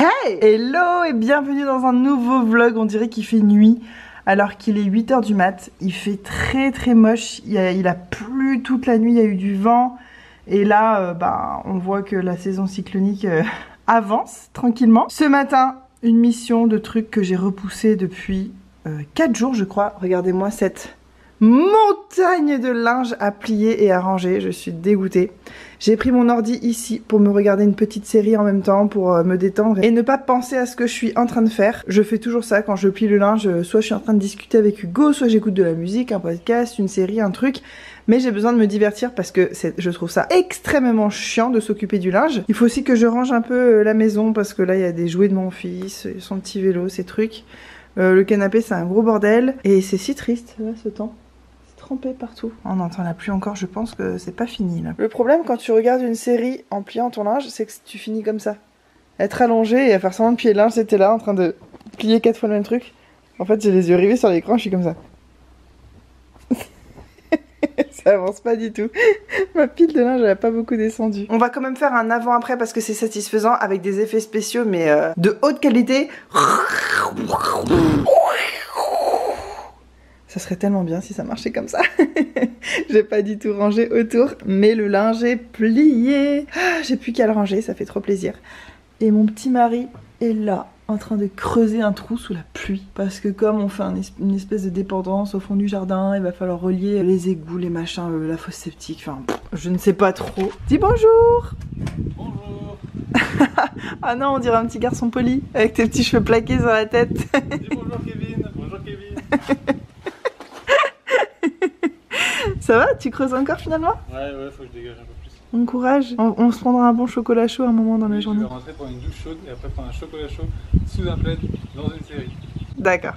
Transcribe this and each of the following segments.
Hey! Hello et bienvenue dans un nouveau vlog. On dirait qu'il fait nuit alors qu'il est 8 h du mat. Il fait très moche, il a plu toute la nuit, il y a eu du vent. Et là, on voit que la saison cyclonique avance tranquillement. Ce matin, une mission de trucs que j'ai repoussé depuis 4 jours je crois. Regardez-moi cette montagne de linge à plier et à ranger, je suis dégoûtée. J'ai pris mon ordi ici pour me regarder une petite série en même temps, pour me détendre et ne pas penser à ce que je suis en train de faire. Je fais toujours ça quand je plie le linge, soit je suis en train de discuter avec Hugo, soit j'écoute de la musique, un podcast, une série, un truc. Mais j'ai besoin de me divertir parce que je trouve ça extrêmement chiant de s'occuper du linge. Il faut aussi que je range un peu la maison parce que là il y a des jouets de mon fils, son petit vélo, ces trucs. Le canapé c'est un gros bordel et c'est si triste là ce temps. Trempé partout. On entend la pluie encore, je pense que c'est pas fini là. Le problème quand tu regardes une série en pliant ton linge, c'est que tu finis comme ça. Être allongé et à faire semblant de plier le linge, c'était là en train de plier 4 fois le même truc. En fait j'ai les yeux rivés sur l'écran, je suis comme ça. Ça avance pas du tout. Ma pile de linge elle a pas beaucoup descendu. On va quand même faire un avant-après parce que c'est satisfaisant avec des effets spéciaux mais de haute qualité. Ça serait tellement bien si ça marchait comme ça. J'ai pas du tout rangé autour, mais le linge est plié. J'ai plus qu'à le ranger, ça fait trop plaisir. Et mon petit mari est là, en train de creuser un trou sous la pluie. Parce que comme on fait une espèce de dépendance au fond du jardin, il va falloir relier les égouts, les machins, la fosse septique, enfin, je ne sais pas trop. Dis bonjour. Bonjour. Ah non, on dirait un petit garçon poli, avec tes petits cheveux plaqués sur la tête. Dis bonjour Kevin. Bonjour Kevin. Ça va? Tu creuses encore finalement? Ouais, faut que je dégage un peu plus. Bon courage. On se prendra un bon chocolat chaud à un moment dans la journée. Je vais rentrer pour une douche chaude et après prendre un chocolat chaud sous un plaid dans une série. D'accord.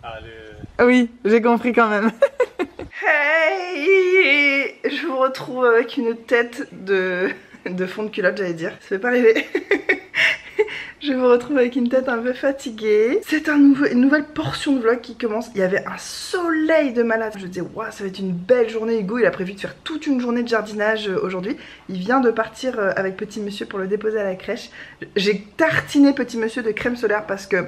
Allez. Oui, j'ai compris quand même. Hey! Je vous retrouve avec une tête de fond de culotte, j'allais dire. Ça fait pas rêver. Je vous retrouve avec une tête un peu fatiguée. C'est une nouvelle portion de vlog qui commence. Il y avait un soleil de malade. Je me disais, waouh, ça va être une belle journée. Hugo, il a prévu de faire toute une journée de jardinage aujourd'hui. Il vient de partir avec petit monsieur pour le déposer à la crèche. J'ai tartiné petit monsieur de crème solaire parce que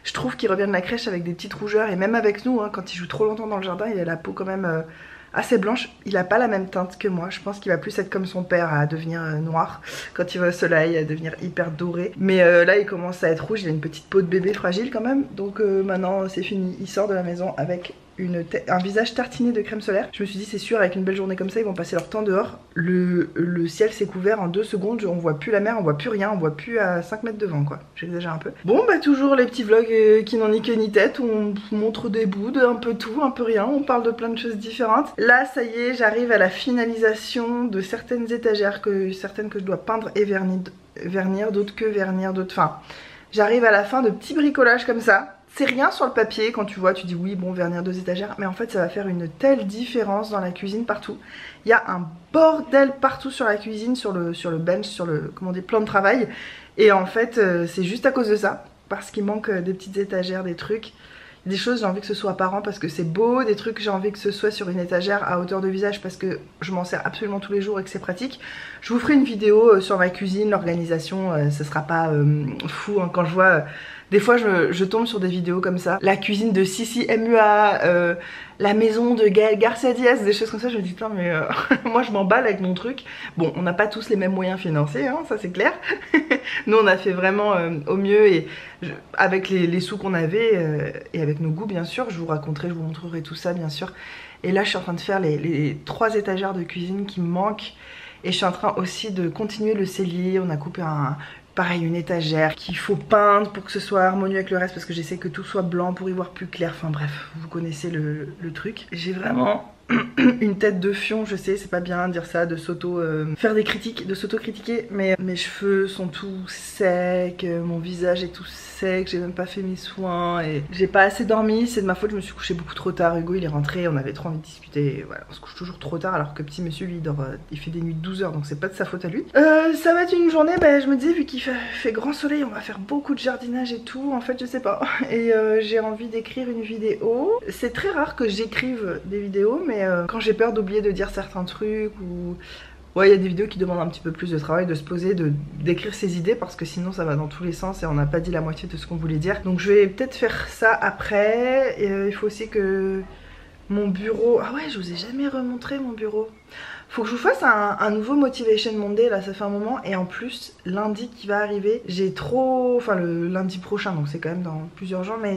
je trouve qu'il revient de la crèche avec des petites rougeurs. Et même avec nous, hein, quand il joue trop longtemps dans le jardin, il a la peau quand même assez blanche. Il a pas la même teinte que moi. Je pense qu'il va plus être comme son père, à devenir noir quand il va au soleil, à devenir hyper doré. Mais là il commence à être rouge, il a une petite peau de bébé fragile quand même. Donc maintenant c'est fini, il sort de la maison avec un visage tartiné de crème solaire. Je me suis dit c'est sûr avec une belle journée comme ça ils vont passer leur temps dehors. Le ciel s'est couvert en 2 secondes, on voit plus la mer, on voit plus rien, on voit plus à 5 mètres devant quoi. J'exagère un peu. Bon bah toujours les petits vlogs qui n'ont ni queue ni tête où on montre des bouts de un peu tout, un peu rien, on parle de plein de choses différentes. Là ça y est, j'arrive à la finalisation de certaines étagères, certaines que je dois peindre et vernir, d'autres que vernir, d'autres... Enfin, j'arrive à la fin de petits bricolages comme ça. C'est rien sur le papier, quand tu vois, tu dis oui, bon, vernir 2 étagères, mais en fait ça va faire une telle différence dans la cuisine partout. Il y a un bordel partout sur la cuisine, sur le bench, sur le, comment on dit, plan de travail. Et en fait, c'est juste à cause de ça, parce qu'il manque des petites étagères, des trucs. Des choses j'ai envie que ce soit apparent parce que c'est beau, des trucs j'ai envie que ce soit sur une étagère à hauteur de visage parce que je m'en sers absolument tous les jours et que c'est pratique. Je vous ferai une vidéo sur ma cuisine, l'organisation, ce sera pas fou hein, quand je vois... Des fois je tombe sur des vidéos comme ça, la cuisine de Sissi MUA, la maison de Gaël Garcia Diaz, des choses comme ça, je me dis putain mais moi je m'emballe avec mon truc. Bon on n'a pas tous les mêmes moyens financiers, hein, ça c'est clair. Nous on a fait vraiment au mieux et avec les sous qu'on avait et avec nos goûts bien sûr, je vous raconterai, je vous montrerai tout ça bien sûr. Et là je suis en train de faire les 3 étagères de cuisine qui me manquent. Et je suis en train aussi de continuer le cellier, on a coupé pareil une étagère qu'il faut peindre pour que ce soit harmonieux avec le reste parce que j'essaie que tout soit blanc pour y voir plus clair, enfin bref, vous connaissez le truc. J'ai vraiment une tête de fion, je sais, c'est pas bien de dire ça, de faire des critiques, de s'auto-critiquer, mais mes cheveux sont tout secs, mon visage est tout sec, j'ai même pas fait mes soins et j'ai pas assez dormi, c'est de ma faute, je me suis couchée beaucoup trop tard. Hugo il est rentré, on avait trop envie de discuter, voilà, on se couche toujours trop tard alors que petit monsieur lui il fait des nuits de 12 heures donc c'est pas de sa faute à lui. Ça va être une journée, je me disais vu qu'il fait grand soleil, on va faire beaucoup de jardinage et tout, en fait je sais pas. Et j'ai envie d'écrire une vidéo. C'est très rare que j'écrive des vidéos mais quand j'ai peur d'oublier de dire certains trucs ou Ouais, il y a des vidéos qui demandent un petit peu plus de travail, de se poser, d'écrire ses idées parce que sinon ça va dans tous les sens et on n'a pas dit la moitié de ce qu'on voulait dire. Donc je vais peut-être faire ça après. Et il faut aussi que mon bureau... Ah ouais, je vous ai jamais remontré mon bureau. Faut que je vous fasse un nouveau Motivation Monday, là ça fait un moment. Et en plus, lundi qui va arriver, j'ai trop... Enfin le lundi prochain, donc c'est quand même dans plusieurs jours, mais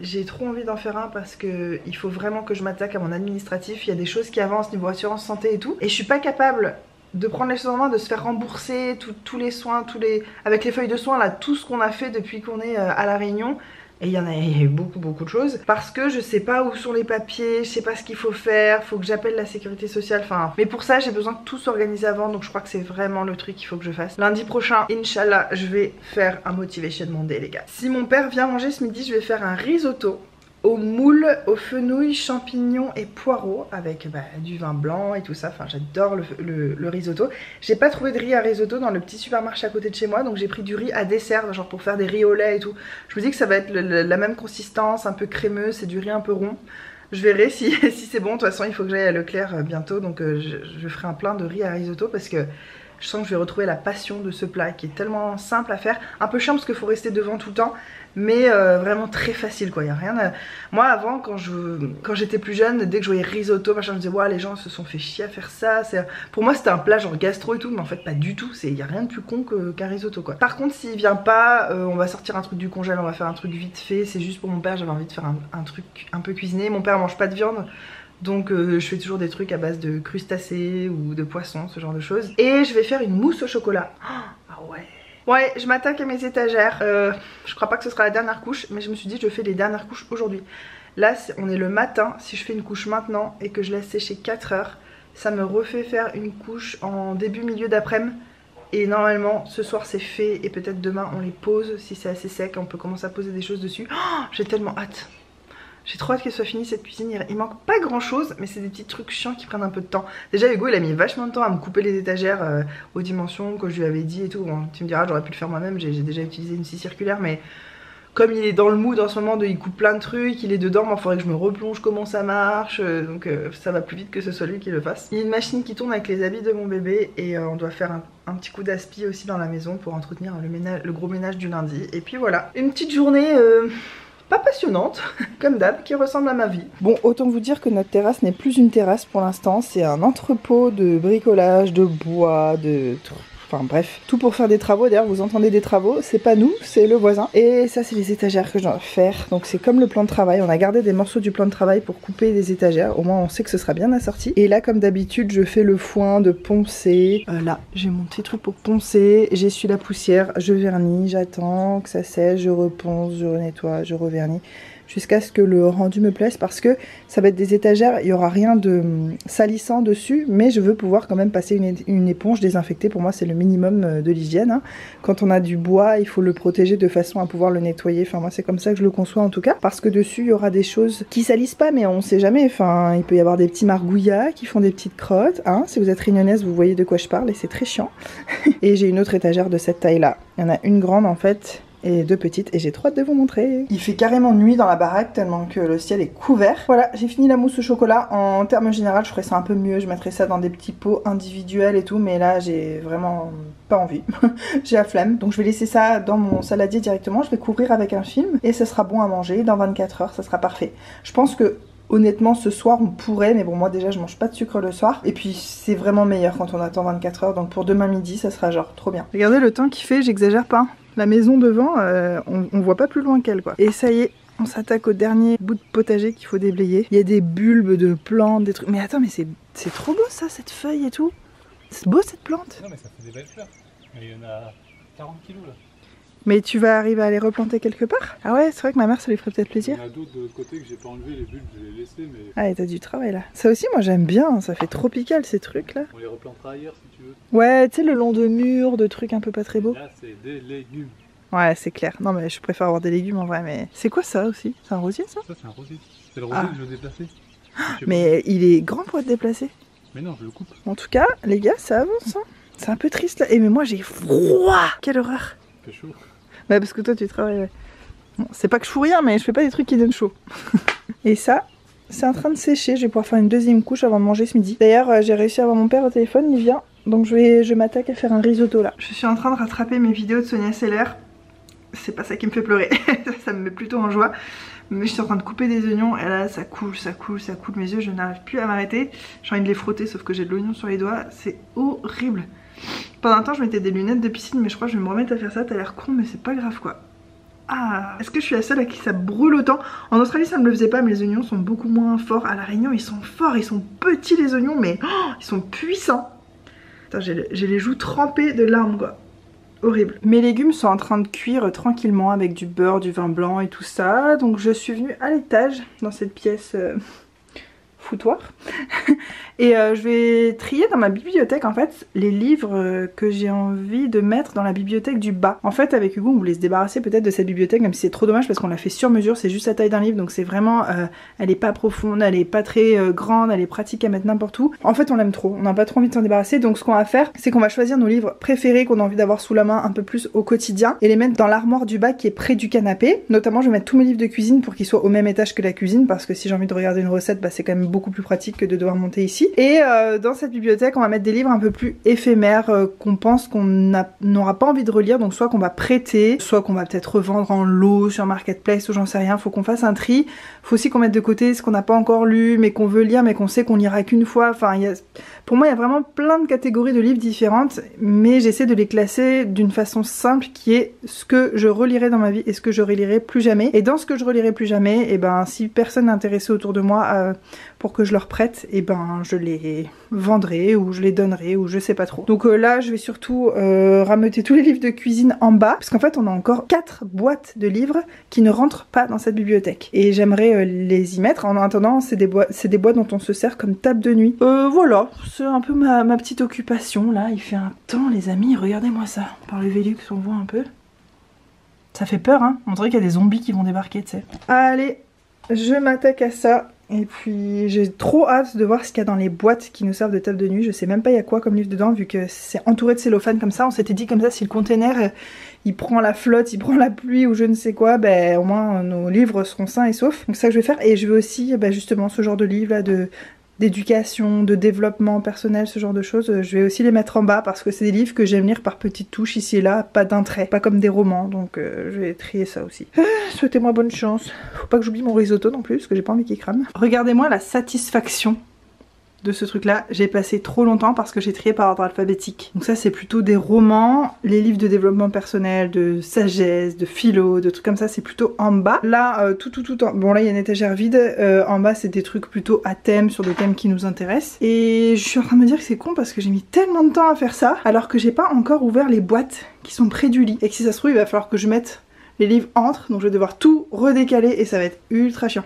j'ai trop envie d'en faire un parce que il faut vraiment que je m'attaque à mon administratif. Il y a des choses qui avancent niveau assurance santé et tout. Et je suis pas capable de prendre les choses en main, de se faire rembourser tous les soins, avec les feuilles de soins, là, tout ce qu'on a fait depuis qu'on est à La Réunion. Et il y a eu beaucoup de choses. Parce que je sais pas où sont les papiers, je sais pas ce qu'il faut faire, faut que j'appelle la sécurité sociale, enfin... Mais pour ça, j'ai besoin que tout s'organise avant, donc je crois que c'est vraiment le truc qu'il faut que je fasse. Lundi prochain, Inch'Allah, je vais faire un Motivation Monday, les gars. Si mon père vient manger ce midi, je vais faire un risotto au moule, aux fenouilles, champignons et poireaux avec du vin blanc et tout ça. Enfin, j'adore le risotto. J'ai pas trouvé de riz à risotto dans le petit supermarché à côté de chez moi, donc j'ai pris du riz à dessert, genre pour faire des riz au lait et tout. Je me dis que ça va être la même consistance, un peu crémeux, c'est du riz un peu rond. Je verrai si c'est bon. De toute façon, il faut que j'aille à Leclerc bientôt, donc je ferai un plein de riz à risotto parce que je sens que je vais retrouver la passion de ce plat qui est tellement simple à faire. Un peu chiant parce qu'il faut rester devant tout le temps, mais vraiment très facile quoi. Y a rien à... Moi avant, quand j'étais plus jeune, dès que je voyais risotto, machin, je me disais ouais, les gens se sont fait chier à faire ça. Pour moi c'était un plat genre gastro et tout, mais en fait pas du tout. Y a rien de plus con qu'un risotto quoi. Par contre, s'il vient pas, on va sortir un truc du congèle, on va faire un truc vite fait. C'est juste pour mon père, j'avais envie de faire un truc un peu cuisiné. Mon père mange pas de viande. Donc je fais toujours des trucs à base de crustacés ou de poissons, ce genre de choses. Et je vais faire une mousse au chocolat. Ah ouais. Ouais, je m'attaque à mes étagères. Je crois pas que ce sera la dernière couche, mais je me suis dit je fais les dernières couches aujourd'hui. Là on est le matin, si je fais une couche maintenant et que je laisse sécher 4 heures, ça me refait faire une couche en milieu d'après-midi. Et normalement ce soir c'est fait et peut-être demain on les pose si c'est assez sec, on peut commencer à poser des choses dessus. J'ai tellement hâte. J'ai trop hâte qu'elle soit finie cette cuisine. Il manque pas grand chose, mais c'est des petits trucs chiants qui prennent un peu de temps. Déjà Hugo il a mis vachement de temps à me couper les étagères aux dimensions que je lui avais dit et tout. Bon, tu me diras, j'aurais pu le faire moi-même, j'ai déjà utilisé une scie circulaire, mais comme il est dans le mood en ce moment, il coupe plein de trucs, il est dedans, il faudrait que je me replonge comment ça marche, donc ça va plus vite que ce soit lui qui le fasse. Il y a une machine qui tourne avec les habits de mon bébé et on doit faire un petit coup d'aspi aussi dans la maison pour entretenir le gros ménage du lundi. Et puis voilà, une petite journée... pas passionnante, comme d'hab, qui ressemble à ma vie. Bon, autant vous dire que notre terrasse n'est plus une terrasse pour l'instant, c'est un entrepôt de bricolage, de bois, de... Enfin bref, tout pour faire des travaux. D'ailleurs vous entendez des travaux, c'est pas nous, c'est le voisin. Et ça c'est les étagères que je dois faire. Donc c'est comme le plan de travail, on a gardé des morceaux du plan de travail pour couper des étagères. Au moins on sait que ce sera bien assorti. Et là comme d'habitude je fais le foin de poncer. Là j'ai mon petit truc pour poncer, j'essuie la poussière, je vernis, j'attends que ça sèche, je reponce, je nettoie, je revernis. Jusqu'à ce que le rendu me plaise parce que ça va être des étagères, il n'y aura rien de salissant dessus, mais je veux pouvoir quand même passer une éponge désinfectée. Pour moi c'est le minimum de l'hygiène, hein. Quand on a du bois il faut le protéger de façon à pouvoir le nettoyer, enfin moi c'est comme ça que je le conçois en tout cas, parce que dessus il y aura des choses qui salissent pas, mais on sait jamais, enfin il peut y avoir des petits margouillas qui font des petites crottes, hein. Si vous êtes réunionnaise vous voyez de quoi je parle et c'est très chiant. Et j'ai une autre étagère de cette taille là, il y en a une grande en fait et deux petites et j'ai trop hâte de vous montrer. Il fait carrément nuit dans la baraque tellement que le ciel est couvert. Voilà, j'ai fini la mousse au chocolat. En termes généraux je ferais ça un peu mieux, je mettrais ça dans des petits pots individuels et tout, mais là j'ai vraiment pas envie. J'ai la flemme, donc je vais laisser ça dans mon saladier directement, je vais couvrir avec un film et ça sera bon à manger. Dans 24 heures ça sera parfait. Je pense que honnêtement ce soir on pourrait, mais bon moi déjà je mange pas de sucre le soir et puis c'est vraiment meilleur quand on attend 24 heures, donc pour demain midi ça sera genre trop bien. Regardez le temps qu'il fait, j'exagère pas. La maison devant, on voit pas plus loin qu'elle quoi. Et ça y est, on s'attaque au dernier bout de potager qu'il faut déblayer. Il y a des bulbes de plantes, des trucs. Mais attends, mais c'est trop beau ça, cette feuille et tout. C'est beau cette plante. Non mais ça fait des belles fleurs. Mais il y en a 40 kilos là. Mais tu vas arriver à les replanter quelque part? Ah ouais, c'est vrai que ma mère ça lui ferait peut-être plaisir. Il y en a d'autres de l'autre côté que j'ai pas enlevé, les bulbes je les ai laissés mais... Ah et t'as du travail là. Ça aussi moi j'aime bien, ça fait tropical ces trucs là. On les replantera ailleurs si tu veux. Ouais, tu sais le long de murs, de trucs un peu pas très beaux. Là c'est des légumes. Ouais c'est clair, non mais je préfère avoir des légumes en vrai, mais... C'est quoi ça aussi? C'est un rosier ça? Ça c'est un rosier. C'est le rosier que je veux déplacer. Mais il est grand pour être déplacé. Mais non, je le coupe. En tout cas, les gars, ça avance. Hein. C'est un peu triste là. Et mais moi j'ai froid. Quelle horreur. Il fait chaud. Ouais, parce que toi tu travailles. Ouais. Bon, c'est pas que je fous rien, mais je fais pas des trucs qui donnent chaud. Et ça, c'est en train de sécher. Je vais pouvoir faire une deuxième couche avant de manger ce midi. D'ailleurs, j'ai réussi à avoir mon père au téléphone. Il vient. Donc je m'attaque à faire un risotto là. Je suis en train de rattraper mes vidéos de Sonia Seller. C'est pas ça qui me fait pleurer, ça me met plutôt en joie. Mais je suis en train de couper des oignons et là ça coule, ça coule, ça coule mes yeux, je n'arrive plus à m'arrêter. J'ai envie de les frotter sauf que j'ai de l'oignon sur les doigts, c'est horrible. Pendant un temps je mettais des lunettes de piscine mais je crois que je vais me remettre à faire ça, t'as l'air con mais c'est pas grave quoi. Ah, est-ce que je suis la seule à qui ça brûle autant? En Australie ça ne me le faisait pas mais les oignons sont beaucoup moins forts. À La Réunion ils sont forts, ils sont petits les oignons mais ils sont puissants. J'ai les joues trempées de larmes quoi. Horrible. Mes légumes sont en train de cuire tranquillement avec du beurre, du vin blanc et tout ça. Donc je suis venue à l'étage dans cette pièce foutoir. Et je vais trier dans ma bibliothèque en fait les livres que j'ai envie de mettre dans la bibliothèque du bas. En fait avec Hugo on voulait se débarrasser peut-être de cette bibliothèque même si c'est trop dommage parce qu'on l'a fait sur mesure, c'est juste la taille d'un livre donc c'est vraiment, elle est pas profonde, elle est pas très grande, elle est pratique à mettre n'importe où. En fait on l'aime trop, on n'a pas trop envie de s'en débarrasser donc ce qu'on va faire c'est qu'on va choisir nos livres préférés qu'on a envie d'avoir sous la main un peu plus au quotidien et les mettre dans l'armoire du bas qui est près du canapé. Notamment je vais mettre tous mes livres de cuisine pour qu'ils soient au même étage que la cuisine parce que si j'ai envie de regarder une recette bah, c'est quand même beaucoup plus pratique que de devoir monter ici. Et dans cette bibliothèque on va mettre des livres un peu plus éphémères qu'on pense qu'on n'aura pas envie de relire, donc soit qu'on va prêter, soit qu'on va peut-être revendre en lot sur Marketplace ou j'en sais rien, faut qu'on fasse un tri. Faut aussi qu'on mette de côté ce qu'on n'a pas encore lu mais qu'on veut lire mais qu'on sait qu'on lira qu'une fois. Enfin, pour moi il y a vraiment plein de catégories de livres différentes mais j'essaie de les classer d'une façon simple qui est ce que je relirai dans ma vie et ce que je relirai plus jamais. Et dans ce que je relirai plus jamais, et ben si personne n'est intéressé autour de moi pour que je leur prête, et ben je les vendrai ou je les donnerai ou je sais pas trop. Donc là je vais surtout rameuter tous les livres de cuisine en bas parce qu'en fait on a encore 4 boîtes de livres qui ne rentrent pas dans cette bibliothèque et j'aimerais les y mettre. En attendant c'est des boîtes dont on se sert comme table de nuit. Voilà, c'est un peu ma petite occupation là. Il fait un temps les amis, regardez-moi ça. Par le Velux on voit un peu. Ça fait peur hein, on dirait qu'il y a des zombies qui vont débarquer tu sais. Allez, je m'attaque à ça. Et puis j'ai trop hâte de voir ce qu'il y a dans les boîtes qui nous servent de table de nuit. Je sais même pas il y a quoi comme livre dedans vu que c'est entouré de cellophane comme ça. On s'était dit comme ça si le container il prend la flotte, il prend la pluie ou je ne sais quoi, ben au moins nos livres seront sains et saufs. Donc c'est ça que je vais faire. Et je vais aussi justement ce genre de livre là d'éducation, de développement personnel, ce genre de choses, je vais aussi les mettre en bas parce que c'est des livres que j'aime lire par petites touches ici et là, pas d'un trait, pas comme des romans, donc je vais trier ça aussi. Souhaitez-moi bonne chance. Faut pas que j'oublie mon risotto non plus parce que j'ai pas envie qu'il crame. Regardez-moi la satisfaction de ce truc là, j'ai passé trop longtemps parce que j'ai trié par ordre alphabétique. Donc ça c'est plutôt des romans, les livres de développement personnel, de sagesse, de philo, de trucs comme ça c'est plutôt en bas. Là bon là il y a une étagère vide, en bas c'est des trucs plutôt à thème, sur des thèmes qui nous intéressent. Et je suis en train de me dire que c'est con parce que j'ai mis tellement de temps à faire ça alors que j'ai pas encore ouvert les boîtes qui sont près du lit. Et que si ça se trouve il va falloir que je mette les livres entrent, donc je vais devoir tout redécaler et ça va être ultra chiant.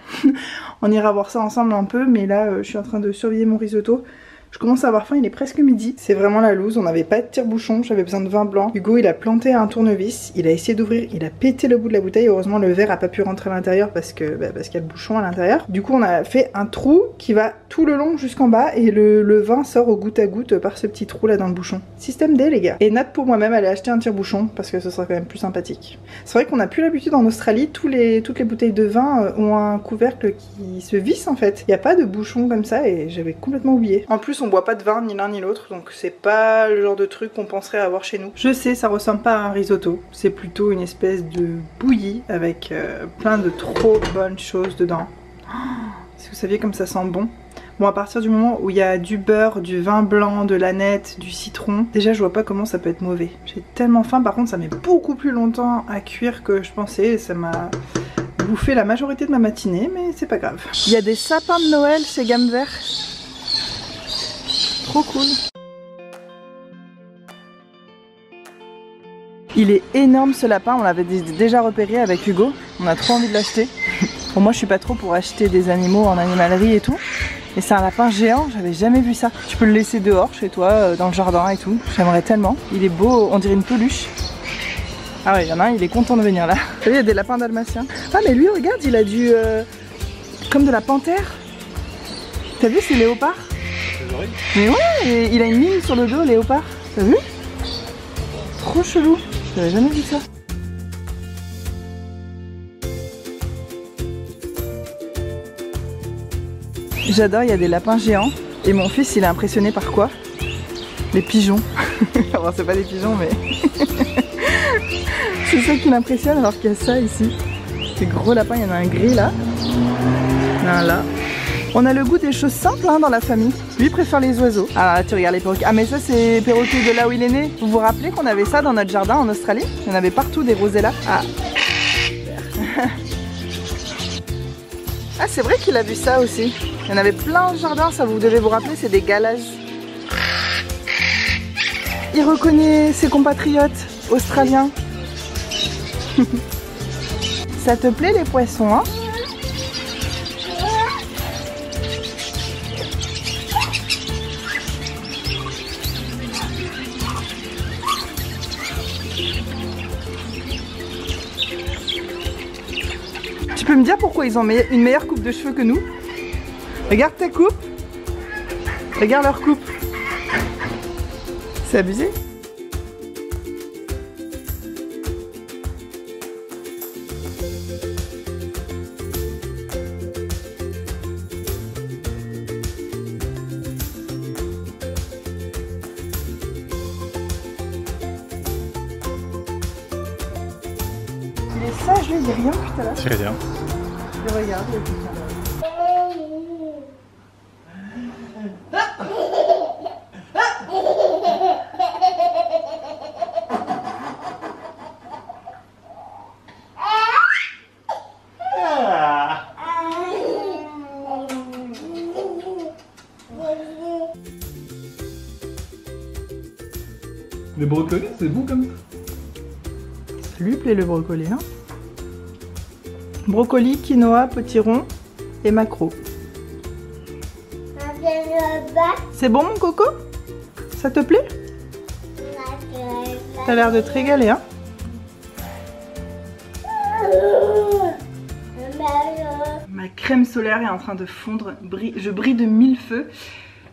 On ira voir ça ensemble un peu, mais là je suis en train de surveiller mon risotto. Je commence à avoir faim, il est presque midi. C'est vraiment la loose, on n'avait pas de tire-bouchon, j'avais besoin de vin blanc. Hugo il a planté un tournevis, il a essayé d'ouvrir, il a pété le bout de la bouteille. Heureusement le verre a pas pu rentrer à l'intérieur parce qu'il y a le bouchon à l'intérieur. Du coup on a fait un trou qui va tout le long jusqu'en bas et le vin sort au goutte à goutte par ce petit trou là dans le bouchon. Système D les gars. Et Nat pour moi-même aller acheter un tire-bouchon parce que ce sera quand même plus sympathique. C'est vrai qu'on a plus l'habitude en Australie, toutes les bouteilles de vin ont un couvercle qui se visse en fait. Il n'y a pas de bouchon comme ça et j'avais complètement oublié. En plus on boit pas de vin ni l'un ni l'autre donc c'est pas le genre de truc qu'on penserait avoir chez nous. Je sais ça ressemble pas à un risotto, c'est plutôt une espèce de bouillie avec plein de trop bonnes choses dedans. Si vous saviez comme ça sent bon. Bon à partir du moment où il y a du beurre, du vin blanc, de l'aneth, du citron, déjà je vois pas comment ça peut être mauvais. J'ai tellement faim, par contre ça met beaucoup plus longtemps à cuire que je pensais et ça m'a bouffé la majorité de ma matinée mais c'est pas grave. Il y a des sapins de Noël chez Gamme Vert. Trop cool. Il est énorme ce lapin, on l'avait déjà repéré avec Hugo, on a trop envie de l'acheter. Bon moi je suis pas trop pour acheter des animaux en animalerie et tout, mais c'est un lapin géant, j'avais jamais vu ça. Tu peux le laisser dehors chez toi, dans le jardin et tout, j'aimerais tellement. Il est beau, on dirait une peluche. Ah ouais, il y en a un, il est content de venir là. Vous savez, il y a des lapins dalmatiens. Ah mais lui regarde, il a du... comme de la panthère. T'as vu, c'est léopard? Mais ouais, il a une ligne sur le dos, léopard. T'as vu? Trop chelou. J'avais jamais vu ça. J'adore, il y a des lapins géants. Et mon fils, il est impressionné par quoi? Les pigeons. Bon, c'est pas des pigeons, mais c'est ça qui m'impressionne alors qu'il y a ça ici. Ces gros lapins, il y en a un gris là. Il y en a un là. On a le goût des choses simples hein, dans la famille. Lui préfère les oiseaux. Ah, tu regardes les perroquets. Ah, mais ça, c'est perroquets de là où il est né. Vous vous rappelez qu'on avait ça dans notre jardin en Australie? Il y en avait partout des rosellas. Ah, ah c'est vrai qu'il a vu ça aussi. Il y en avait plein de jardins, ça vous devez vous rappeler, c'est des galas. Il reconnaît ses compatriotes australiens. Ça te plaît les poissons, hein? Tu peux me dire pourquoi ils ont une meilleure coupe de cheveux que nous? Regarde ta coupe. Regarde leur coupe. C'est abusé. Il est sage, lui, il dit rien tout à l'heure. C'est rien. Je regarde, le putain. Les brocolis, c'est bon comme ça. Ça lui plaît le brocoli, hein? Brocoli, quinoa, potiron et maquereau. C'est bon mon coco? Ça te plaît? T'as l'air de te régaler, hein? Ma crème solaire est en train de fondre, je brille de mille feux.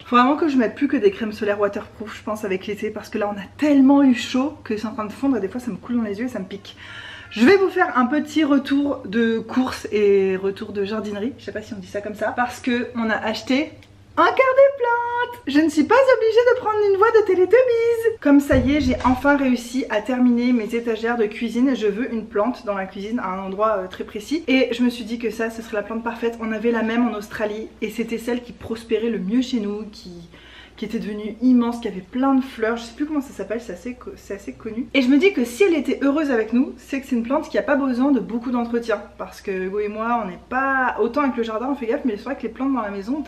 Faut vraiment que je mette plus que des crèmes solaires waterproof, je pense, avec l'été, parce que là on a tellement eu chaud que c'est en train de fondre et des fois ça me coule dans les yeux et ça me pique. Je vais vous faire un petit retour de course et retour de jardinerie, je sais pas si on dit ça comme ça, parce que on a acheté un quart des plantes. Je ne suis pas obligée de prendre une voix de Télétubbies. Comme ça y est, j'ai enfin réussi à terminer mes étagères de cuisine. Je veux une plante dans la cuisine à un endroit très précis. Et je me suis dit que ça, ce serait la plante parfaite. On avait la même en Australie et c'était celle qui prospérait le mieux chez nous, qui était devenue immense, qui avait plein de fleurs. Je sais plus comment ça s'appelle, c'est assez connu. Et je me dis que si elle était heureuse avec nous, c'est que c'est une plante qui n'a pas besoin de beaucoup d'entretien. Parce que Hugo et moi, on n'est pas... Autant avec le jardin, on fait gaffe, mais c'est vrai que les plantes dans la maison,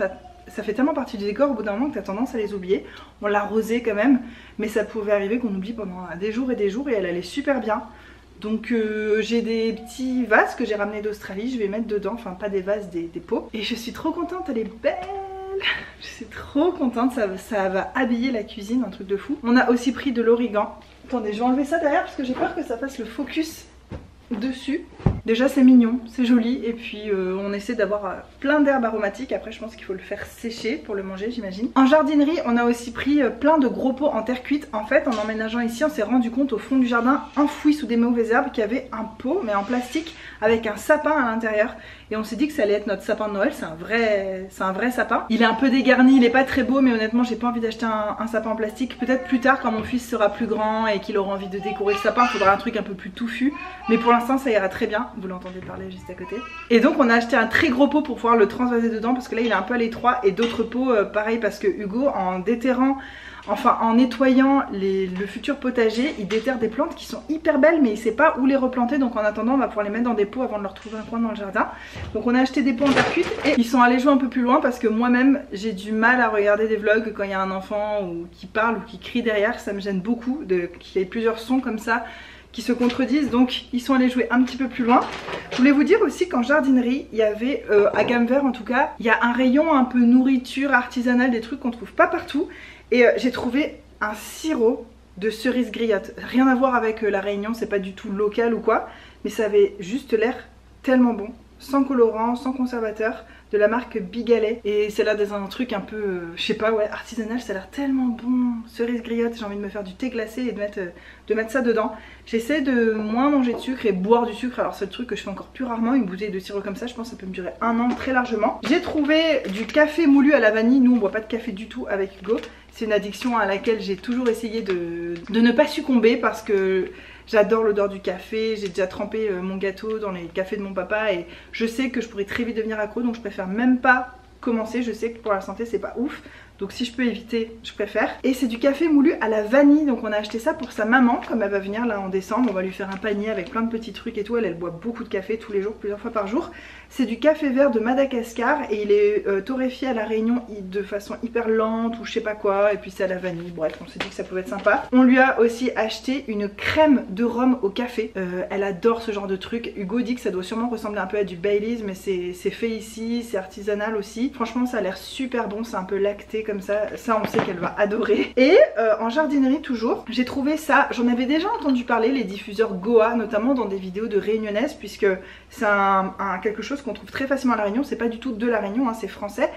ça fait tellement partie du décor au bout d'un moment que tu as tendance à les oublier. On l'a arrosée quand même, mais ça pouvait arriver qu'on oublie pendant des jours et elle allait super bien. Donc j'ai des petits vases que j'ai ramenés d'Australie, je vais mettre dedans, enfin pas des vases, des pots. Et je suis trop contente, elle est belle. Je suis trop contente, ça va habiller la cuisine, un truc de fou. On a aussi pris de l'origan. Attendez, je vais enlever ça derrière parce que j'ai peur que ça fasse le focus dessus. Déjà c'est mignon, c'est joli et puis on essaie d'avoir plein d'herbes aromatiques. Après je pense qu'il faut le faire sécher pour le manger, j'imagine. En jardinerie on a aussi pris plein de gros pots en terre cuite. En fait en emménageant ici on s'est rendu compte au fond du jardin, enfoui sous des mauvaises herbes, qu'il y avait un pot mais en plastique avec un sapin à l'intérieur. Et on s'est dit que ça allait être notre sapin de Noël, c'est un vrai sapin. Il est un peu dégarni, il est pas très beau mais honnêtement j'ai pas envie d'acheter un sapin en plastique. Peut-être plus tard quand mon fils sera plus grand et qu'il aura envie de décorer le sapin, il faudra un truc un peu plus touffu. Mais pour l'instant ça ira très bien, vous l'entendez parler juste à côté. Et donc on a acheté un très gros pot pour pouvoir le transvaser dedans parce que là il est un peu à l'étroit. Et d'autres pots pareil parce que Hugo en déterrant, enfin en nettoyant le futur potager, il déterre des plantes qui sont hyper belles mais il sait pas où les replanter. Donc en attendant on va pouvoir les mettre dans des pots avant de leur trouver un coin dans le jardin. Donc on a acheté des pots en terre cuite et ils sont allés jouer un peu plus loin parce que moi-même j'ai du mal à regarder des vlogs quand il y a un enfant ou qui parle ou qui crie derrière. Ça me gêne beaucoup qu'il y ait plusieurs sons comme ça qui se contredisent, donc ils sont allés jouer un petit peu plus loin. Je voulais vous dire aussi qu'en jardinerie, il y avait, à Gamme Vert en tout cas, il y a un rayon un peu nourriture artisanale, des trucs qu'on trouve pas partout. Et j'ai trouvé un sirop de cerise griotte. Rien à voir avec la Réunion, c'est pas du tout local ou quoi, mais ça avait juste l'air tellement bon. sans colorant, sans conservateur, de la marque Bigalet. Et c'est là dans un truc un peu, je sais pas, ouais, artisanal, ça a l'air tellement bon. Cerise griotte, j'ai envie de me faire du thé glacé et de mettre ça dedans. J'essaie de moins manger de sucre et boire du sucre. Alors c'est le truc que je fais encore plus rarement, une bouteille de sirop comme ça, je pense que ça peut me durer 1 an très largement. J'ai trouvé du café moulu à la vanille. Nous on boit pas de café du tout avec Hugo. C'est une addiction à laquelle j'ai toujours essayé de ne pas succomber parce que j'adore l'odeur du café, j'ai déjà trempé mon gâteau dans les cafés de mon papa et je sais que je pourrais très vite devenir accro, donc je préfère même pas commencer. Je sais que pour la santé c'est pas ouf, donc si je peux éviter je préfère. Et c'est du café moulu à la vanille, donc on a acheté ça pour sa maman comme elle va venir là en décembre. On va lui faire un panier avec plein de petits trucs et tout. Elle boit beaucoup de café tous les jours, plusieurs fois par jour. C'est du café vert de Madagascar et il est torréfié à la Réunion de façon hyper lente ou je sais pas quoi, et puis c'est à la vanille. Bref, on s'est dit que ça pouvait être sympa. On lui a aussi acheté une crème de rhum au café. Elle adore ce genre de truc. Hugo dit que ça doit sûrement ressembler un peu à du Baileys, mais c'est fait ici, c'est artisanal aussi. Franchement ça a l'air super bon, c'est un peu lacté comme ça on sait qu'elle va adorer. Et en jardinerie toujours, j'ai trouvé ça, j'en avais déjà entendu parler, les diffuseurs Goa, notamment dans des vidéos de réunionnaises, puisque c'est quelque chose qu'on trouve très facilement à La Réunion. C'est pas du tout de La Réunion, hein, c'est français,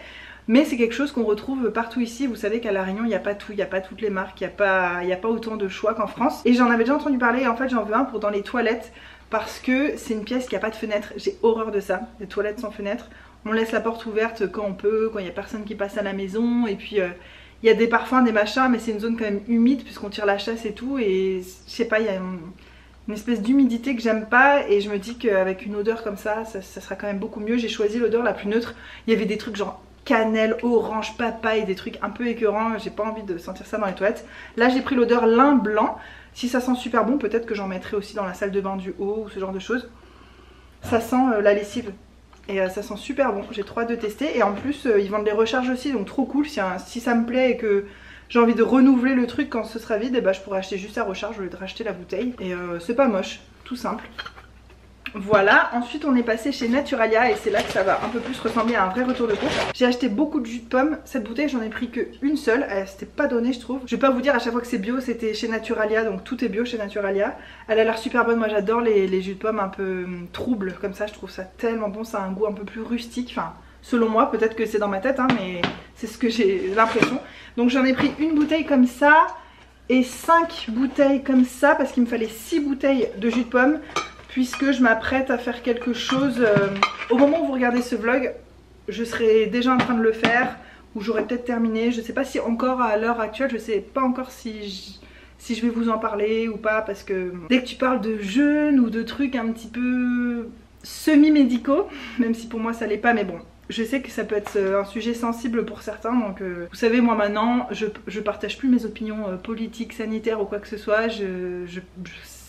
mais c'est quelque chose qu'on retrouve partout ici. Vous savez qu'à La Réunion il n'y a pas tout, il n'y a pas toutes les marques, il n'y a pas autant de choix qu'en France. Et j'en avais déjà entendu parler et en fait j'en veux un pour dans les toilettes parce que c'est une pièce qui n'a pas de fenêtre. J'ai horreur de ça, les toilettes sans fenêtre. On laisse la porte ouverte quand on peut, quand il n'y a personne qui passe à la maison, et puis il y a des parfums, des machins, mais c'est une zone quand même humide puisqu'on tire la chasse et tout, et je sais pas, il y a une espèce d'humidité que j'aime pas, et je me dis qu'avec une odeur comme ça sera quand même beaucoup mieux. J'ai choisi l'odeur la plus neutre. Il y avait des trucs genre cannelle, orange, papaye, des trucs un peu écœurants, j'ai pas envie de sentir ça dans les toilettes. Là j'ai pris l'odeur lin blanc. Si ça sent super bon, peut-être que j'en mettrai aussi dans la salle de bain du haut ou ce genre de choses. Ça sent la lessive. Et ça sent super bon, j'ai trop hâte de tester. Et en plus ils vendent des recharges aussi, donc trop cool. Si ça me plaît et que j'ai envie de renouveler le truc quand ce sera vide, et bah je pourrais acheter juste la recharge au lieu de racheter la bouteille. Et c'est pas moche, tout simple. Voilà, ensuite on est passé chez Naturalia et c'est là que ça va un peu plus ressembler à un vrai retour de course. J'ai acheté beaucoup de jus de pomme. Cette bouteille j'en ai pris qu'une seule, elle s'était pas donnée je trouve. Je vais pas vous dire à chaque fois que c'est bio, c'était chez Naturalia, donc tout est bio chez Naturalia. Elle a l'air super bonne, moi j'adore les jus de pomme un peu troubles comme ça, je trouve ça tellement bon, ça a un goût un peu plus rustique, enfin selon moi, peut-être que c'est dans ma tête hein, mais c'est ce que j'ai l'impression. Donc j'en ai pris une bouteille comme ça et 5 bouteilles comme ça parce qu'il me fallait 6 bouteilles de jus de pomme. Puisque je m'apprête à faire quelque chose, au moment où vous regardez ce vlog, je serai déjà en train de le faire, ou j'aurai peut-être terminé. Je sais pas si encore à l'heure actuelle, je sais pas encore si je vais vous en parler ou pas, parce que dès que tu parles de jeûne ou de trucs un petit peu semi-médicaux, même si pour moi ça l'est pas, mais bon, je sais que ça peut être un sujet sensible pour certains, donc vous savez, moi maintenant je partage plus mes opinions politiques, sanitaires ou quoi que ce soit.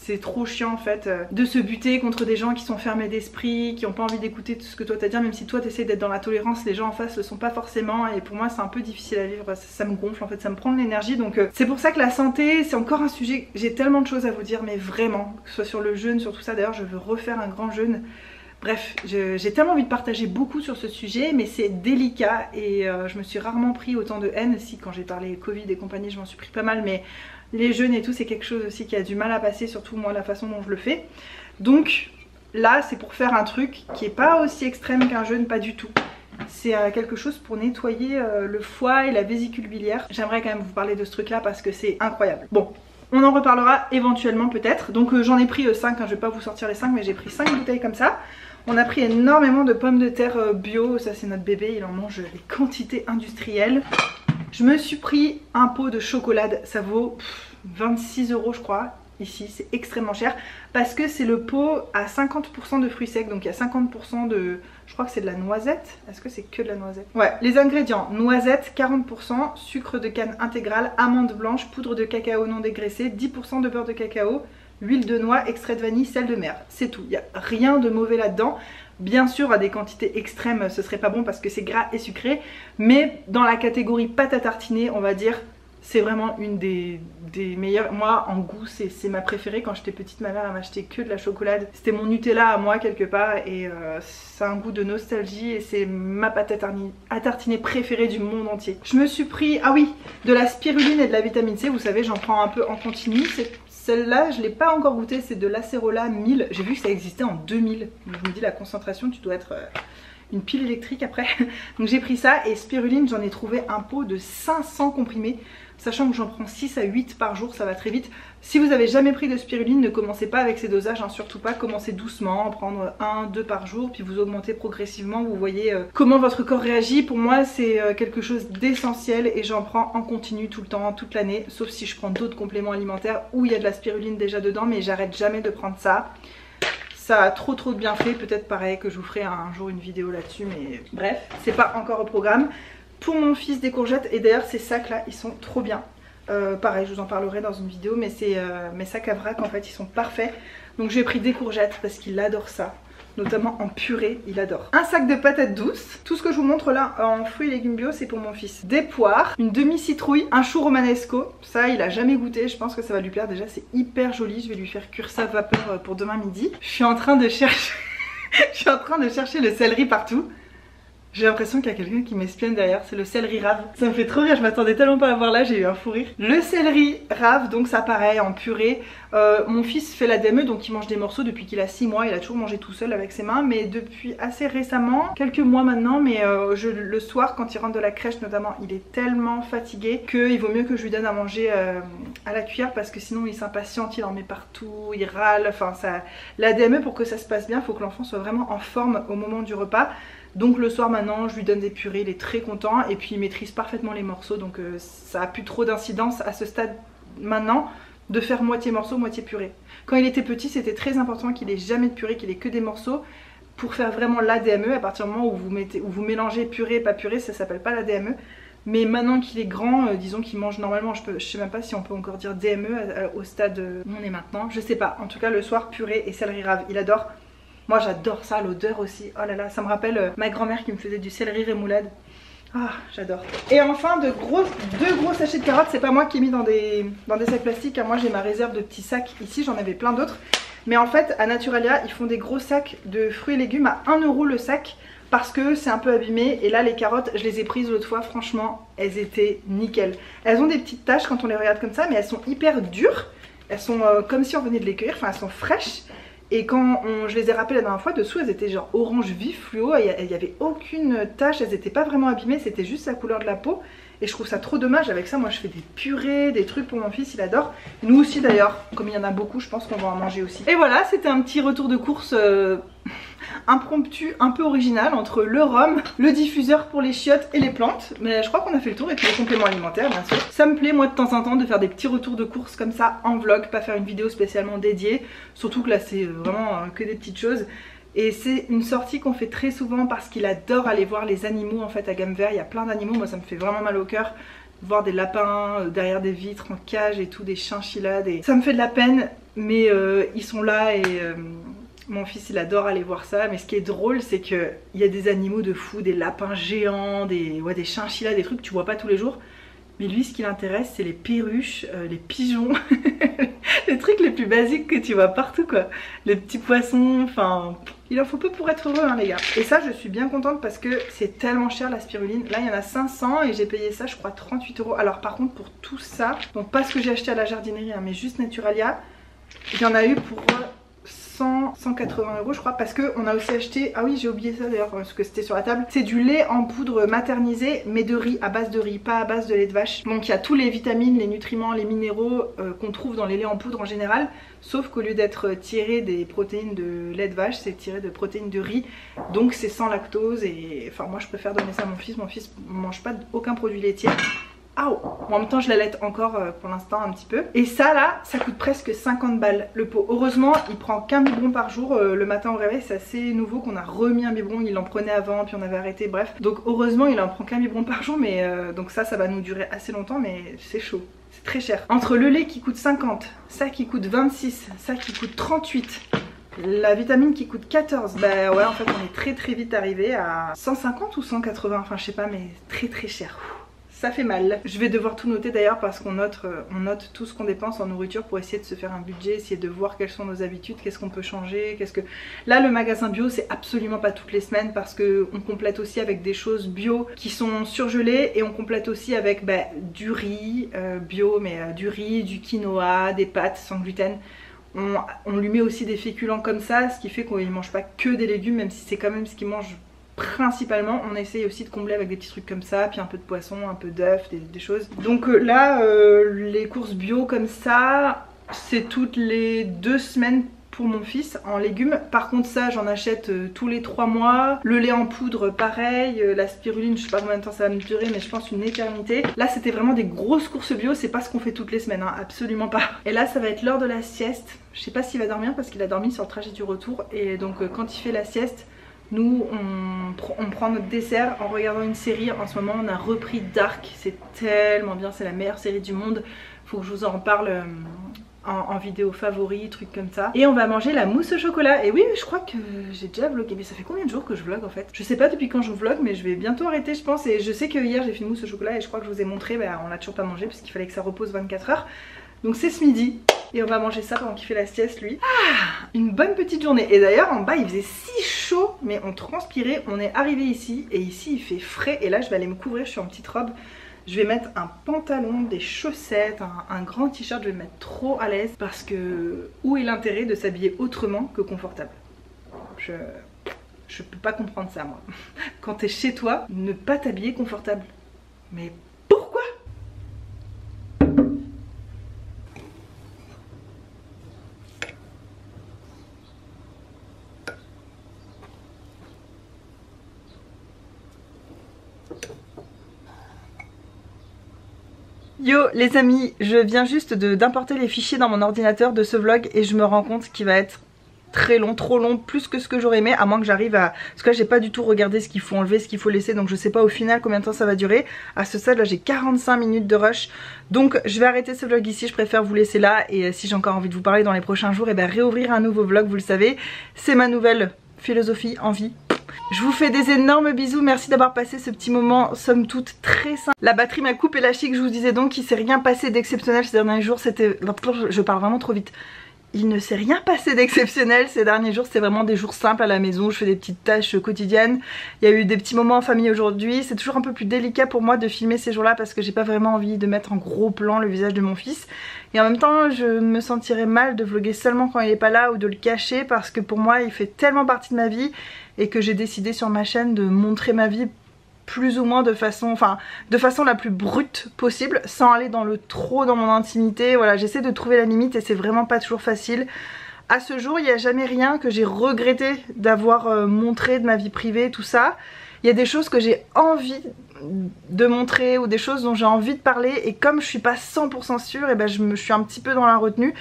C'est trop chiant en fait de se buter contre des gens qui sont fermés d'esprit, qui n'ont pas envie d'écouter tout ce que toi t'as à dire, même si toi t'essayes d'être dans la tolérance, les gens en face le sont pas forcément, et pour moi c'est un peu difficile à vivre, ça me gonfle en fait, ça me prend de l'énergie. Donc c'est pour ça que la santé c'est encore un sujet, j'ai tellement de choses à vous dire, mais vraiment, que ce soit sur le jeûne, sur tout ça. D'ailleurs je veux refaire un grand jeûne. Bref, j'ai tellement envie de partager beaucoup sur ce sujet, mais c'est délicat et je me suis rarement pris autant de haine. Si quand j'ai parlé Covid et compagnie je m'en suis pris pas mal, mais les jeûnes et tout c'est quelque chose aussi qui a du mal à passer, surtout moi la façon dont je le fais. Donc là c'est pour faire un truc qui est pas aussi extrême qu'un jeûne, pas du tout. C'est quelque chose pour nettoyer le foie et la vésicule biliaire. J'aimerais quand même vous parler de ce truc là parce que c'est incroyable. Bon, on en reparlera éventuellement peut-être. Donc j'en ai pris 5, hein, je vais pas vous sortir les 5 mais j'ai pris 5 bouteilles comme ça. On a pris énormément de pommes de terre bio, ça c'est notre bébé, il en mange des quantités industrielles. Je me suis pris un pot de chocolat, ça vaut 26 € je crois, ici c'est extrêmement cher. Parce que c'est le pot à 50% de fruits secs, donc il y a 50% de... Je crois que c'est de la noisette, est-ce que c'est que de la noisette? Ouais, les ingrédients, noisette 40%, sucre de canne intégral, amandes blanches, poudre de cacao non dégraissée, 10% de beurre de cacao, huile de noix, extrait de vanille, sel de mer, c'est tout, il n'y a rien de mauvais là-dedans. Bien sûr à des quantités extrêmes ce serait pas bon parce que c'est gras et sucré, mais dans la catégorie pâte à tartiner on va dire c'est vraiment une des meilleures. Moi en goût c'est ma préférée. Quand j'étais petite ma mère elle m'achetait que de la chocolade, c'était mon Nutella à moi quelque part, et c'est un goût de nostalgie et c'est ma pâte à tartiner préférée du monde entier. Je me suis pris, ah oui, de la spiruline et de la vitamine C, vous savez j'en prends un peu en continu, celle-là je l'ai pas encore goûtée, c'est de l'Acerola 1000. J'ai vu que ça existait en 2000. Donc je me dis la concentration, tu dois être une pile électrique après. Donc j'ai pris ça et spiruline, j'en ai trouvé un pot de 500 comprimés. Sachant que j'en prends 6 à 8 par jour, ça va très vite. Si vous avez jamais pris de spiruline, ne commencez pas avec ces dosages, hein, surtout pas. Commencez doucement, en prendre 1, 2 par jour, puis vous augmentez progressivement. Vous voyez comment votre corps réagit. Pour moi, c'est quelque chose d'essentiel et j'en prends en continu tout le temps, toute l'année. Sauf si je prends d'autres compléments alimentaires où il y a de la spiruline déjà dedans, mais j'arrête jamais de prendre ça. Ça a trop de bienfaits. Peut-être pareil que je vous ferai un jour une vidéo là-dessus, mais bref, c'est pas encore au programme. Pour mon fils, des courgettes, et d'ailleurs ces sacs là ils sont trop bien. Pareil, je vous en parlerai dans une vidéo, mais c'est mes sacs à vrac en fait, ils sont parfaits. Donc j'ai pris des courgettes parce qu'il adore ça, notamment en purée, il adore. Un sac de patates douces, tout ce que je vous montre là en fruits et légumes bio c'est pour mon fils. Des poires, une demi-citrouille, un chou romanesco, ça il a jamais goûté, je pense que ça va lui plaire. Déjà c'est hyper joli, je vais lui faire cuire ça vapeur pour demain midi. Je suis en train de chercher je suis en train de chercher le céleri partout. J'ai l'impression qu'il y a quelqu'un qui m'espionne derrière, c'est le céleri rave. Ça me fait trop rire, je m'attendais tellement pas à voir là, j'ai eu un fou rire. Le céleri rave, donc ça pareil en purée. Mon fils fait la DME, donc il mange des morceaux depuis qu'il a 6 mois, il a toujours mangé tout seul avec ses mains. Mais depuis assez récemment, quelques mois maintenant, mais le soir quand il rentre de la crèche notamment, il est tellement fatigué qu'il vaut mieux que je lui donne à manger à la cuillère. Parce que sinon il s'impatiente, il en met partout, il râle, enfin ça... La DME pour que ça se passe bien, il faut que l'enfant soit vraiment en forme au moment du repas. Donc le soir maintenant je lui donne des purées, il est très content et puis il maîtrise parfaitement les morceaux. Donc ça a plus trop d'incidence à ce stade maintenant de faire moitié morceau, moitié purée. Quand il était petit c'était très important qu'il ait jamais de purée, qu'il ait que des morceaux. Pour faire vraiment la DME, à partir du moment où vous mélangez purée et pas purée, ça s'appelle pas la DME. Mais maintenant qu'il est grand, disons qu'il mange normalement, je sais même pas si on peut encore dire DME au stade où on est maintenant. Je sais pas, en tout cas le soir purée et céleri rave, il adore. Moi j'adore ça, l'odeur aussi, oh là là, ça me rappelle ma grand-mère qui me faisait du céleri rémoulade. Ah, j'adore. Et enfin, deux gros sachets de carottes, c'est pas moi qui ai mis dans des sacs plastiques, hein. Moi j'ai ma réserve de petits sacs ici, j'en avais plein d'autres. Mais en fait, à Naturalia, ils font des gros sacs de fruits et légumes à 1 € le sac. Parce que c'est un peu abîmé. Et là les carottes, je les ai prises l'autre fois, franchement, elles étaient nickel. Elles ont des petites taches quand on les regarde comme ça, mais elles sont hyper dures. Elles sont comme si on venait de les cueillir, enfin elles sont fraîches. Et quand je les ai râpées la dernière fois, dessous elles étaient genre orange vif fluo, il n'y avait aucune tache, elles n'étaient pas vraiment abîmées, c'était juste la couleur de la peau. Et je trouve ça trop dommage. Avec ça moi je fais des purées, des trucs pour mon fils, il adore. Nous aussi d'ailleurs, comme il y en a beaucoup, je pense qu'on va en manger aussi. Et voilà, c'était un petit retour de course impromptu, un peu original, entre le rhum, le diffuseur pour les chiottes et les plantes. Mais je crois qu'on a fait le tour, et puis les compléments alimentaires bien sûr. Ça me plaît moi de temps en temps de faire des petits retours de course comme ça en vlog, pas faire une vidéo spécialement dédiée. Surtout que là c'est vraiment que des petites choses. Et c'est une sortie qu'on fait très souvent parce qu'il adore aller voir les animaux en fait à Gamme Vert. Il y a plein d'animaux, moi ça me fait vraiment mal au cœur. Voir des lapins derrière des vitres en cage et tout, des chinchillas, ça me fait de la peine. Mais ils sont là et mon fils il adore aller voir ça. Mais ce qui est drôle c'est qu'il y a des animaux de fou, des lapins géants, des chinchillas, des trucs que tu vois pas tous les jours. Mais lui ce qui l'intéresse c'est les perruches, les pigeons, les trucs les plus basiques que tu vois partout quoi. Les petits poissons, enfin il en faut peu pour être heureux hein les gars. Et ça je suis bien contente parce que c'est tellement cher la spiruline. Là il y en a 500 et j'ai payé ça je crois 38 €. Alors par contre pour tout ça, donc pas ce que j'ai acheté à la jardinerie hein, mais juste Naturalia, il y en a eu pour 180 € je crois, parce que on a aussi acheté, ah oui j'ai oublié ça d'ailleurs parce que c'était sur la table, c'est du lait en poudre maternisé mais de riz, à base de riz, pas à base de lait de vache. Donc il y a tous les vitamines, les nutriments, les minéraux qu'on trouve dans les laits en poudre en général, sauf qu'au lieu d'être tiré des protéines de lait de vache, c'est tiré de protéines de riz, donc c'est sans lactose. Et enfin moi je préfère donner ça à mon fils ne mange pas aucun produit laitier. Bon, en même temps je l'allaite encore pour l'instant un petit peu. Et ça là, ça coûte presque 50 balles le pot. Heureusement il prend qu'un biberon par jour le matin au réveil. C'est assez nouveau qu'on a remis un biberon. Il en prenait avant puis on avait arrêté, bref. Donc heureusement il en prend qu'un biberon par jour. Mais donc ça va nous durer assez longtemps. Mais c'est chaud, c'est très cher. Entre le lait qui coûte 50, ça qui coûte 26, ça qui coûte 38, la vitamine qui coûte 14, bah ouais en fait on est très vite arrivé à 150 ou 180, enfin je sais pas, mais très cher. ça fait mal. Je vais devoir tout noter d'ailleurs parce qu'on note, on note tout ce qu'on dépense en nourriture pour essayer de se faire un budget, essayer de voir quelles sont nos habitudes, qu'est-ce qu'on peut changer, qu'est-ce que... Là le magasin bio c'est absolument pas toutes les semaines parce qu'on complète aussi avec des choses bio qui sont surgelées et on complète aussi avec du riz bio mais du riz, du quinoa, des pâtes sans gluten. On lui met aussi des féculents comme ça, ce qui fait qu'il ne mange pas que des légumes même si c'est quand même ce qu'il mange principalement. On essaye aussi de combler avec des petits trucs comme ça, puis un peu de poisson, un peu d'œufs, des choses. Donc là les courses bio comme ça c'est toutes les 2 semaines pour mon fils en légumes. Par contre ça j'en achète tous les 3 mois. Le lait en poudre pareil, la spiruline je sais pas combien de temps ça va me durer mais je pense une éternité. Là c'était vraiment des grosses courses bio, c'est pas ce qu'on fait toutes les semaines hein, absolument pas. Et là ça va être l'heure de la sieste. Je sais pas s'il va dormir parce qu'il a dormi sur le trajet du retour et donc quand il fait la sieste nous on prend notre dessert en regardant une série. En ce moment on a repris Dark, c'est tellement bien, c'est la meilleure série du monde. Faut que je vous en parle en vidéo favori, trucs comme ça. Et on va manger la mousse au chocolat. Et oui je crois que j'ai déjà vlogué, mais ça fait combien de jours que je vlog en fait? Je sais pas depuis quand je vlog mais je vais bientôt arrêter je pense. Et je sais que hier j'ai fait une mousse au chocolat et je crois que je vous ai montré, on l'a toujours pas mangé parce qu'il fallait que ça repose 24 heures. Donc c'est ce midi et on va manger ça pendant qu'il fait la sieste lui. Ah, une bonne petite journée. Et d'ailleurs en bas il faisait si chaud mais on transpirait. On est arrivé ici et ici il fait frais et là je vais aller me couvrir, je suis en petite robe. Je vais mettre un pantalon, des chaussettes, un grand t-shirt, je vais me mettre trop à l'aise parce que où est l'intérêt de s'habiller autrement que confortable? Je peux pas comprendre ça moi. Quand t'es chez toi, ne pas t'habiller confortable. Mais pourquoi? Yo les amis, je viens juste d'importer les fichiers dans mon ordinateur de ce vlog et je me rends compte qu'il va être très long, trop long, plus que ce que j'aurais aimé, à moins que j'arrive à... Parce que là j'ai pas du tout regardé ce qu'il faut enlever, ce qu'il faut laisser, donc je sais pas au final combien de temps ça va durer. À ce stade là j'ai 45 minutes de rush, donc je vais arrêter ce vlog ici, je préfère vous laisser là. Et si j'ai encore envie de vous parler dans les prochains jours, et réouvrir un nouveau vlog, vous le savez, c'est ma nouvelle philosophie en vie. Je vous fais des énormes bisous, merci d'avoir passé ce petit moment somme toute très simple. La batterie m'a coupé la chic, je vous disais donc qu'il s'est rien passé d'exceptionnel ces derniers jours, c'était... Je parle vraiment trop vite. Il ne s'est rien passé d'exceptionnel ces derniers jours, c'était vraiment des jours simples à la maison, je fais des petites tâches quotidiennes. Il y a eu des petits moments en famille aujourd'hui, c'est toujours un peu plus délicat pour moi de filmer ces jours là parce que j'ai pas vraiment envie de mettre en gros plan le visage de mon fils. Et en même temps je me sentirais mal de vlogger seulement quand il est pas là ou de le cacher parce que pour moi il fait tellement partie de ma vie et que j'ai décidé sur ma chaîne de montrer ma vie plus ou moins de façon la plus brute possible, sans aller dans le trop dans mon intimité. Voilà, j'essaie de trouver la limite et c'est vraiment pas toujours facile. À ce jour, il n'y a jamais rien que j'ai regretté d'avoir montré de ma vie privée, tout ça. Il y a des choses que j'ai envie de montrer ou des choses dont j'ai envie de parler et comme je suis pas 100% sûre, et je me suis un petit peu dans la retenue.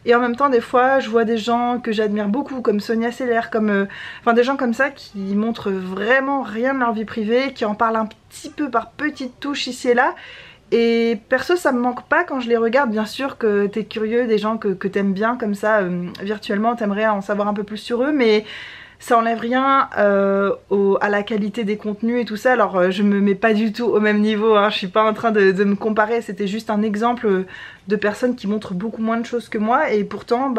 Et en même temps des fois je vois des gens que j'admire beaucoup comme Sonia Seller, comme des gens comme ça qui montrent vraiment rien de leur vie privée, qui en parlent un petit peu par petites touches ici et là. Et perso ça me manque pas quand je les regarde, bien sûr que t'es curieux des gens que t'aimes bien comme ça virtuellement, t'aimerais en savoir un peu plus sur eux, mais ça enlève rien à la qualité des contenus et tout ça. Alors je me mets pas du tout au même niveau hein. Je suis pas en train de me comparer, c'était juste un exemple de personnes qui montrent beaucoup moins de choses que moi et pourtant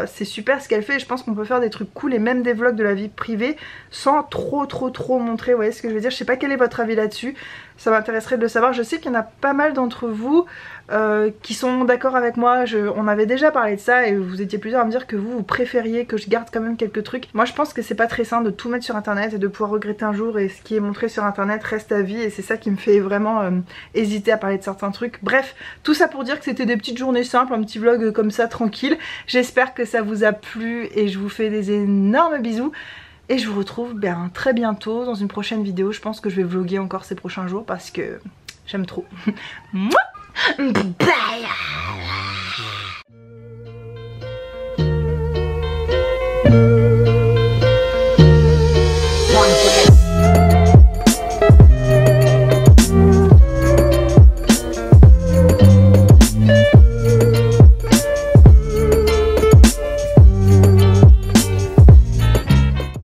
c'est super ce qu'elle fait. Je pense qu'on peut faire des trucs cool et même des vlogs de la vie privée sans trop montrer, vous voyez ce que je veux dire. Je sais pas quel est votre avis là-dessus, ça m'intéresserait de le savoir. Je sais qu'il y en a pas mal d'entre vous qui sont d'accord avec moi, on avait déjà parlé de ça et vous étiez plusieurs à me dire que vous préfériez que je garde quand même quelques trucs. Moi je pense que c'est pas très sain de tout mettre sur internet et de pouvoir regretter un jour et ce qui est montré sur internet reste à vie et c'est ça qui me fait vraiment hésiter à parler de certains trucs. Bref, tout ça pour dire que c'était des petites journées simples, un petit vlog comme ça tranquille. J'espère que ça vous a plu et je vous fais des énormes bisous. Et je vous retrouve très bientôt dans une prochaine vidéo. Je pense que je vais vlogger encore ces prochains jours parce que j'aime trop. Bye.